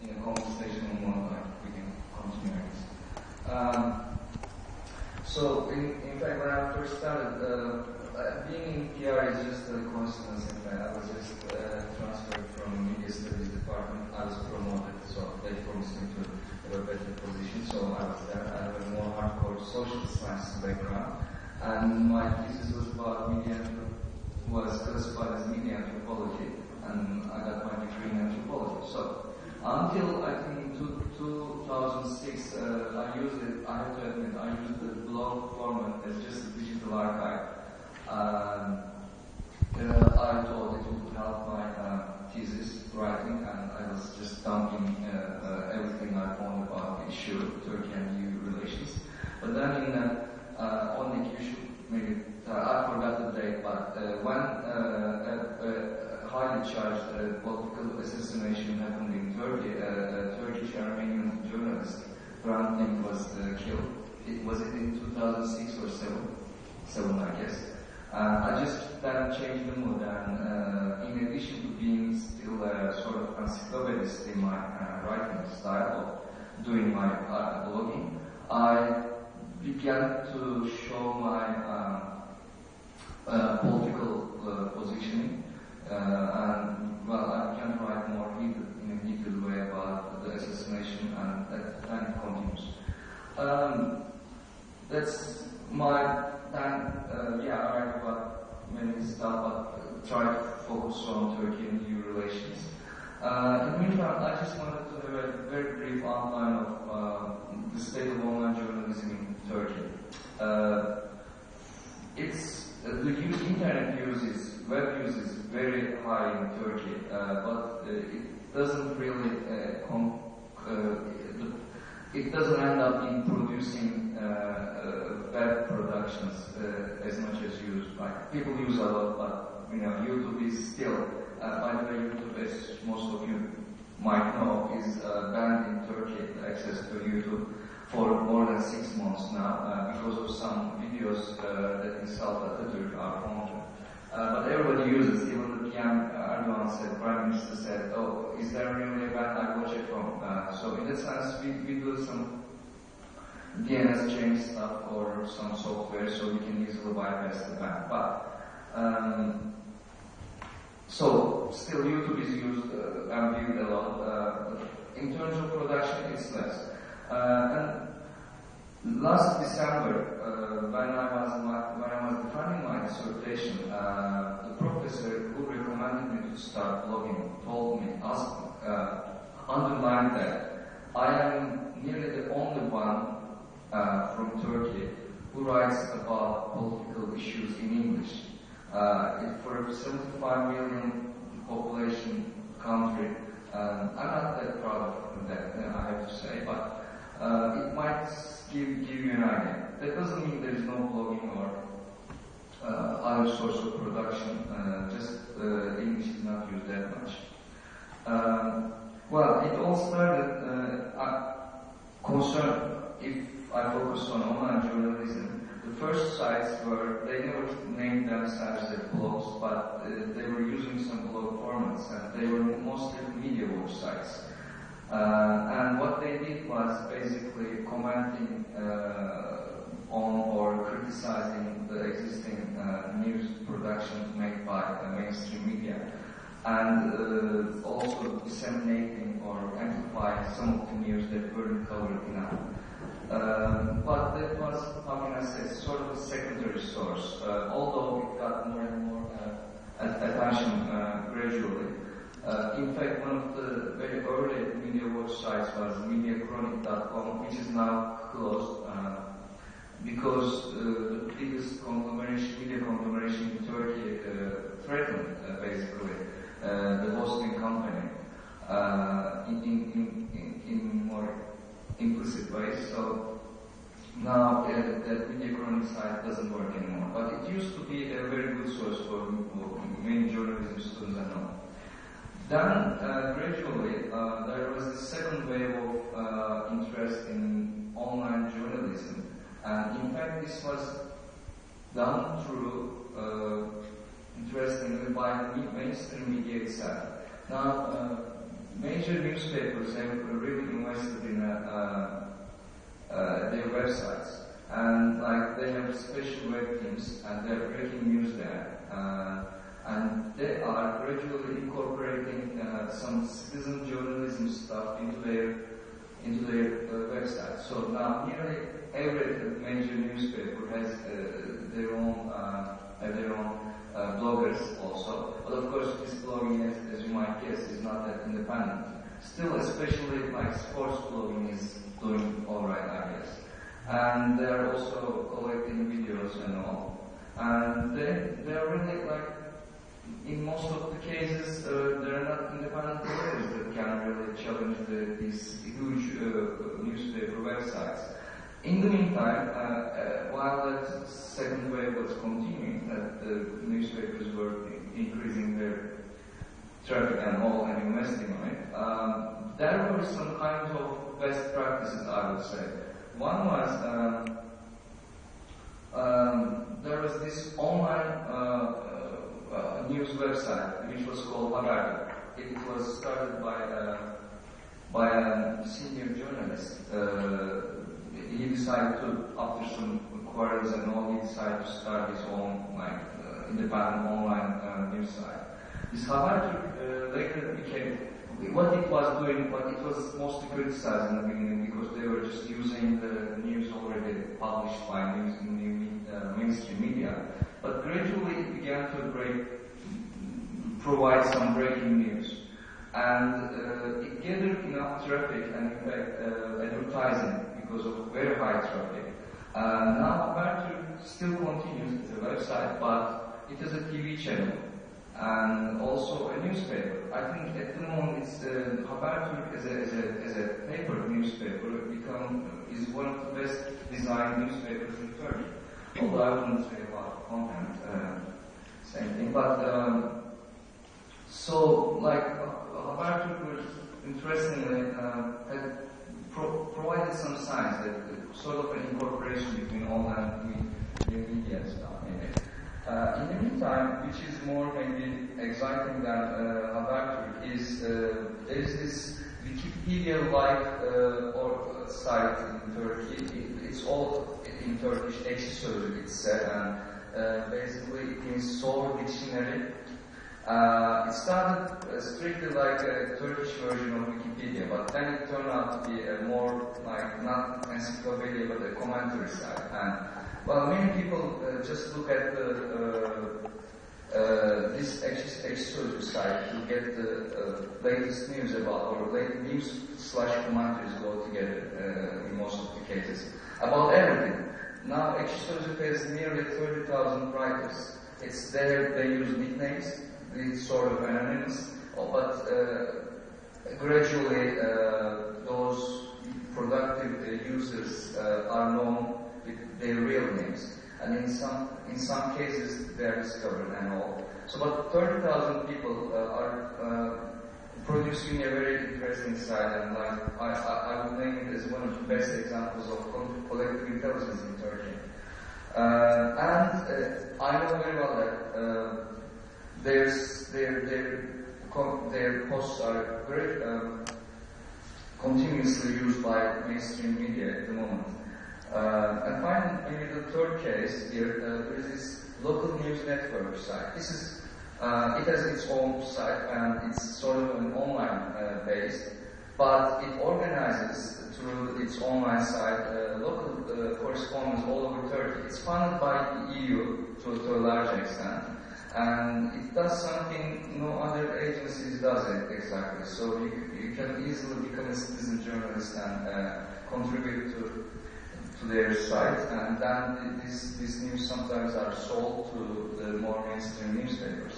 in a conversation on one line. We can continue this. So, in fact, when I first started, being in PR is just a coincidence. In fact, I was just transferred from media studies department. I was promoted, so they promised me to have a better position. So I was there. I have a more hardcore social science background, and my thesis was about was classified as media anthropology, and I got my degree in anthropology. So until I think 2006, I have to admit, I used the blog format as just a digital archive. I thought it would help my thesis writing, and I was just dumping everything I found about the issue, Turkey and EU relations. But then on the issue, maybe I forgot the date, but when a highly charged political assassination happened in Turkey, a Turkish Armenian journalist, Hrant was killed. Was it in 2006 or 7, I guess. I just then changed the mood, and in addition to being still a sort of encyclopedist in my writing style of doing my blogging, I began to show my political positioning, and well, I began to write more in a heated way about the assassination, and that continues. That's my then, I write about many stuff, but try to focus on Turkey and EU relations. In the meantime, I just wanted to have a very brief outline of the state of online journalism in Turkey. The internet web use is very high in Turkey, but it doesn't really it doesn't end up in producing web productions as much as used. Like people use a lot, but YouTube is still. By the way, YouTube, as most of you might know, is banned in Turkey. Access to YouTube for more than 6 months now because of some videos that insult Atatürk are found. But everybody uses. Even the PM Erdogan said, Prime Minister said, "Oh, is there really a ban? I watch it from." So in that sense, we do some DNS chain stuff or some software, so we can easily bypass the ban. But so still YouTube is used and viewed a lot. In terms of production, it's less. And last December, when I was defending my dissertation, the professor who recommended me to start blogging underlined that I am nearly the only one from Turkey who writes about political issues in English. For a 75 million population country, I'm not that proud of that, I have to say, but it might give you an idea. That doesn't mean there is no blogging or other source of production, just English is not used that much. Well, it all started, if I focus on online journalism, the first sites they never named themselves as blogs, but they were using some blog formats, and they were mostly media watch sites. And what they did was basically commenting on or criticizing the existing news production made by mainstream media, and also disseminating or amplifying some of the news that weren't covered enough. But that was, how can I say, sort of a secondary source, although it got more and more attention gradually. In fact, one of the very early media watch sites was MediaChronic.com, which is now closed because the biggest media conglomeration in Turkey threatened basically the hosting company in more implicit ways. So now that MediaChronic site doesn't work anymore. But it used to be a very good source for many journalism students I know. Then gradually there was the second wave of interest in online journalism, and in fact this was done through interestingly by the mainstream media itself. Now major newspapers have really invested in their websites, and like they have special web teams, and they're breaking news there, and they are gradually incorporating some citizen journalism stuff into their website. So now nearly every major newspaper has their own bloggers also. But of course, this blogging, as you might guess, is not that independent. Still, especially like sports blogging is doing all right, I guess. And they are also collecting videos and all. And they are really like, in most of the cases, there are not independent players that can really challenge these huge newspaper websites. In the meantime, while that second wave was continuing, that the newspapers were increasing their traffic and all and investing on it, there were some kind of best practices, I would say. One was, there was this online news website which was called Haber. It was started by a senior journalist. He decided to, after some quarrels and all, he decided to start his own independent online news site. This Haber later became, what it was doing, but it was mostly criticized in the beginning because they were just using the news already published by mainstream media. But gradually it began to provide some breaking news. And it gathered enough traffic and in fact advertising because of very high traffic. Now Habertürk still continues as a website, but it has a TV channel and also a newspaper. I think at the moment it's Habertürk as a paper newspaper is one of the best designed newspapers in Turkey. Although I wouldn't say about content, same thing. But so like Habertürk was interestingly had provided some signs that sort of an incorporation between online media and stuff in it. In the meantime, which is more maybe exciting than Habertürk, is there is this Wikipedia-like or site in Turkey. It's all in Turkish, Ekşi Sözlük it's said, and basically it means soul dictionary. It started strictly like a Turkish version of Wikipedia, but then it turned out to be a more like not encyclopedia but a commentary site. And well, many people just look at this Ekşi Sözlük site to get the latest news about, or latest news/commentaries go together in most of the cases about everything. Now Ekşi Sözlük has nearly 30,000 writers. It's there, they use nicknames. It's sort of anonymous, but gradually those productive users are known with their real names, and in some cases they are discovered and all. So, but 30,000 people are producing a very interesting site, and like I would name it as one of the best examples of collective intelligence in Turkey. And I know very well that. Their posts are very continuously used by mainstream media at the moment. And finally, maybe the third case here, there is this local news network site. This is, it has its own site and it's sort of an online based, but it organizes through its online site local correspondence all over Turkey. It's funded by the EU to a large extent. And it does something no other agencies does it exactly. So you can easily become a citizen journalist and contribute to their site. And then these news sometimes are sold to the more mainstream newspapers.